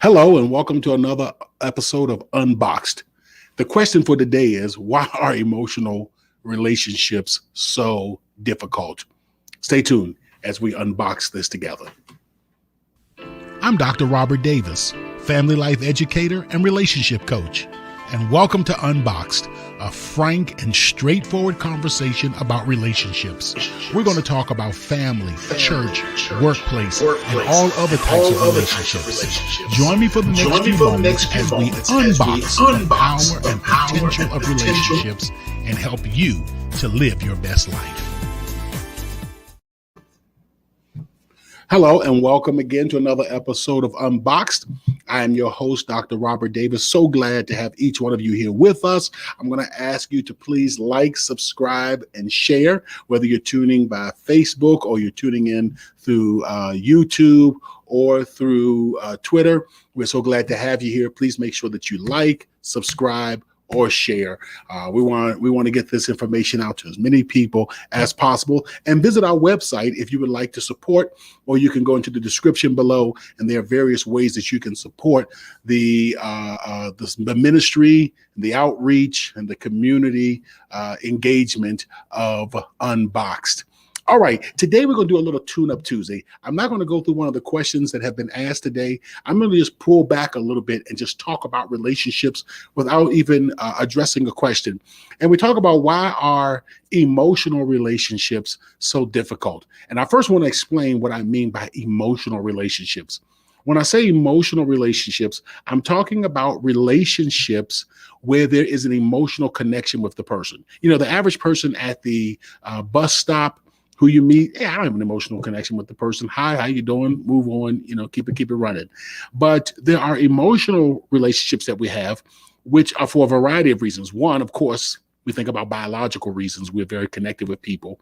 Hello, and welcome to another episode of Unboxed. The question for today is, why are emotional relationships so difficult? Stay tuned as we unbox this together. I'm Dr. Robert Davis, family life educator and relationship coach, and welcome to Unboxed, a frank and straightforward conversation about relationships. We're going to talk about family, church, workplace, and all other types of relationships. Join me for the next few moments as we unbox the power and potential of relationships and help you to live your best life. Hello, and welcome again to another episode of Unboxed. I am your host, Dr. Robert Davis. So glad to have each one of you here with us. I'm going to ask you to please like, subscribe, and share, whether you're tuning by Facebook or you're tuning in through YouTube or through Twitter. We're so glad to have you here. Please make sure that you like, subscribe, or share. We want to get this information out to as many people as possible, and visit our website if you would like to support, or you can go into the description below, and there are various ways that you can support the ministry, the outreach, and the community engagement of Unboxed. All right, today we're going to do a little tune-up Tuesday. I'm not going to go through one of the questions that have been asked today. I'm going to just pull back a little bit and just talk about relationships without even addressing a question. And we talk about why are emotional relationships so difficult. And I first want to explain what I mean by emotional relationships. When I say emotional relationships, I'm talking about relationships where there is an emotional connection with the person. You know, the average person at the bus stop who you meet, I don't have an emotional connection with the person. Hi, how you doing? Move on, keep it running. But there are emotional relationships that we have, which are for a variety of reasons. One, of course, we think about biological reasons. We're very connected with people.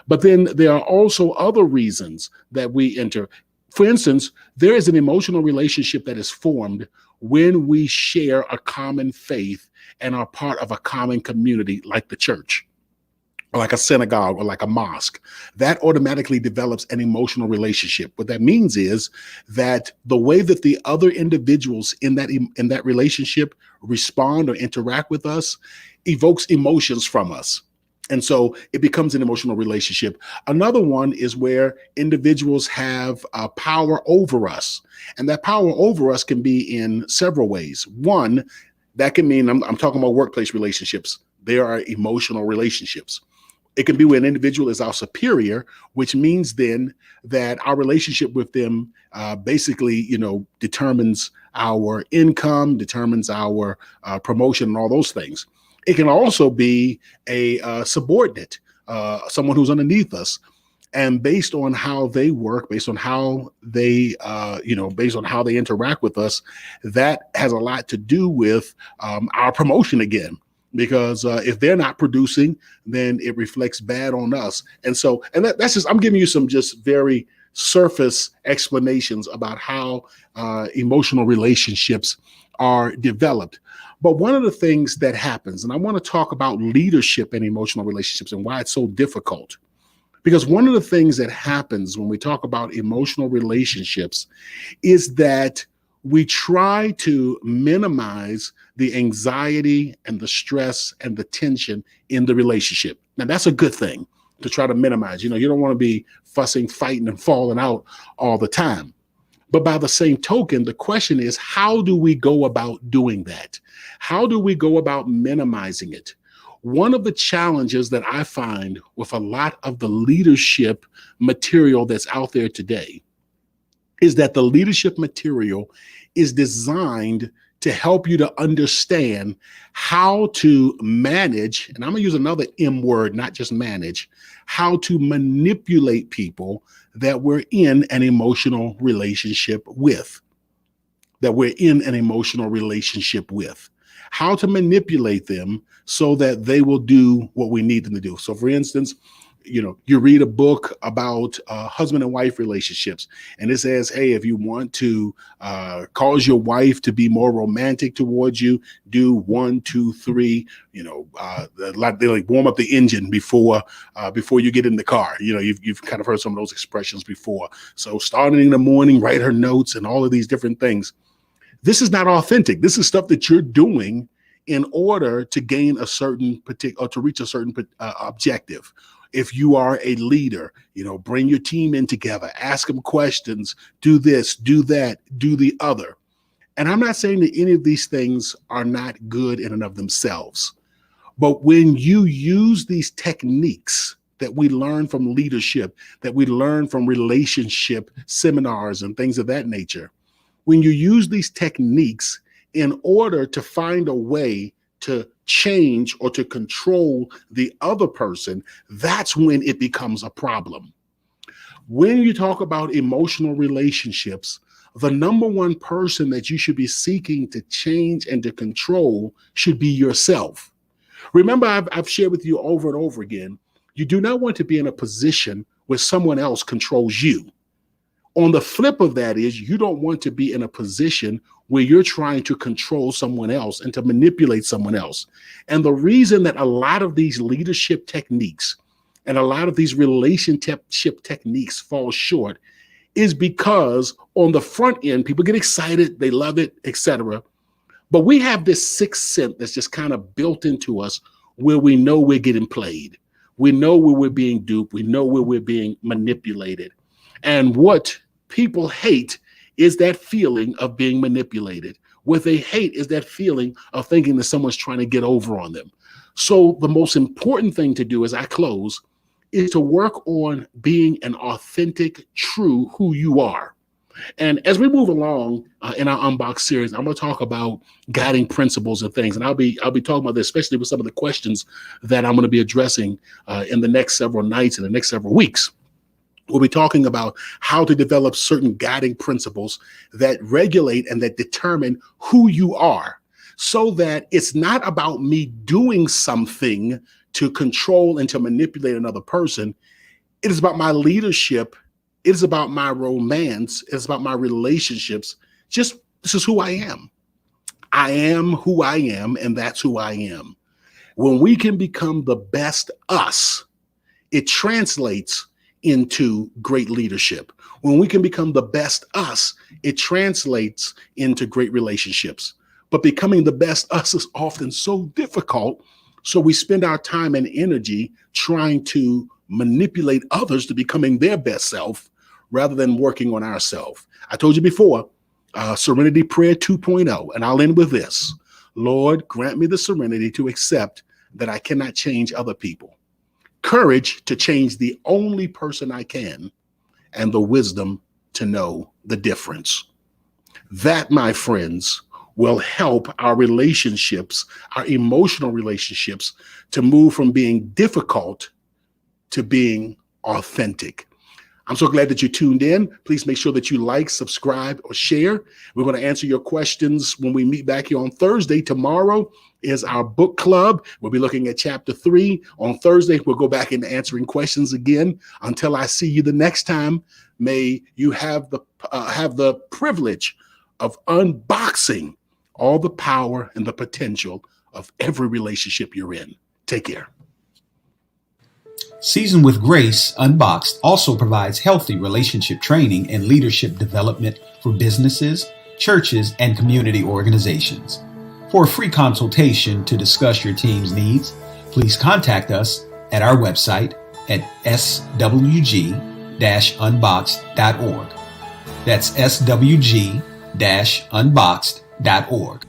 But then there are also other reasons that we enter. For instance, there is an emotional relationship that is formed when we share a common faith and are part of a common community like the church, or like a synagogue, or like a mosque. That automatically develops an emotional relationship. What that means is that the way that the other individuals in that relationship respond or interact with us evokes emotions from us. And so it becomes an emotional relationship. Another one is where individuals have power over us. And that power over us can be in several ways. One, that can mean, I'm talking about workplace relationships. There are emotional relationships. It can be where an individual is our superior, which means then that our relationship with them basically, determines our income, determines our promotion, and all those things. It can also be a subordinate, someone who's underneath us. And based on how they work, based on how they, based on how they interact with us, that has a lot to do with our promotion again. Because if they're not producing, then it reflects bad on us. And so, that's just, I'm giving you some just very surface explanations about how emotional relationships are developed. But one of the things that happens, and I want to talk about leadership in emotional relationships and why it's so difficult. Because one of the things that happens when we talk about emotional relationships is that we try to minimize the anxiety and the stress and the tension in the relationship. Now, that's a good thing to try to minimize. You don't want to be fussing, fighting, and falling out all the time. But by the same token, the question is, how do we go about doing that? How do we go about minimizing it? One of the challenges that I find with a lot of the leadership material that's out there today is that the leadership material is designed to help you to understand how to manage, and I'm going to use another M word, not just manage, how to manipulate people that we're in an emotional relationship with, how to manipulate them so that they will do what we need them to do. So for instance, you read a book about husband and wife relationships, and it says, hey, if you want to cause your wife to be more romantic towards you, do 1, 2, 3, they like warm up the engine before you get in the car. You've kind of heard some of those expressions before. So starting in the morning, write her notes and all of these different things. This is not authentic. This is stuff that you're doing in order to gain a certain particular, or to reach a certain objective. If you are a leader, bring your team in together, ask them questions, do this, do that, do the other. And I'm not saying that any of these things are not good in and of themselves. But when you use these techniques that we learn from leadership, that we learn from relationship seminars and things of that nature, when you use these techniques in order to find a way to change or to control the other person, that's when it becomes a problem. When you talk about emotional relationships, the number one person that you should be seeking to change and to control should be yourself. Remember, I've shared with you over and over again, you do not want to be in a position where someone else controls you. On the flip of that is, you don't want to be in a position where you're trying to control someone else and to manipulate someone else. And the reason that a lot of these leadership techniques and a lot of these relationship techniques fall short is because on the front end, people get excited, they love it, etc. But we have this sixth sense that's just kind of built into us, where we know we're getting played. We know where we're being duped. We know where we're being manipulated. And what people hate is that feeling of being manipulated. What they hate is that feeling of thinking that someone's trying to get over on them. So the most important thing to do as I close is to work on being an authentic, true who you are. And as we move along in our Unboxed series, I'm going to talk about guiding principles and things. And I'll be talking about this, especially with some of the questions that I'm going to be addressing in the next several nights and the next several weeks. We'll be talking about how to develop certain guiding principles that regulate and that determine who you are, so that it's not about me doing something to control and to manipulate another person. It is about my leadership. It is about my romance. It's about my relationships. This is who I am. I am who I am, and that's who I am. When we can become the best us, it translates into great leadership. When we can become the best us, it translates into great relationships. But becoming the best us is often so difficult, so we spend our time and energy trying to manipulate others to becoming their best self rather than working on ourselves. I told you before, Serenity Prayer 2.0, and I'll end with this. Lord, grant me the serenity to accept that I cannot change other people, courage to change the only person I can, and the wisdom to know the difference. That, my friends, will help our relationships, our emotional relationships, to move from being difficult to being authentic. I'm so glad that you tuned in. Please make sure that you like, subscribe, or share. We're going to answer your questions when we meet back here on Thursday. Tomorrow is our book club. We'll be looking at chapter 3. On Thursday, we'll go back into answering questions again. Until I see you the next time, may you have the privilege of unboxing all the power and the potential of every relationship you're in. Take care. Seasoned with Grace, Unboxed also provides healthy relationship training and leadership development for businesses, churches, and community organizations. For a free consultation to discuss your team's needs, please contact us at our website at swg-unboxed.org. That's swg-unboxed.org.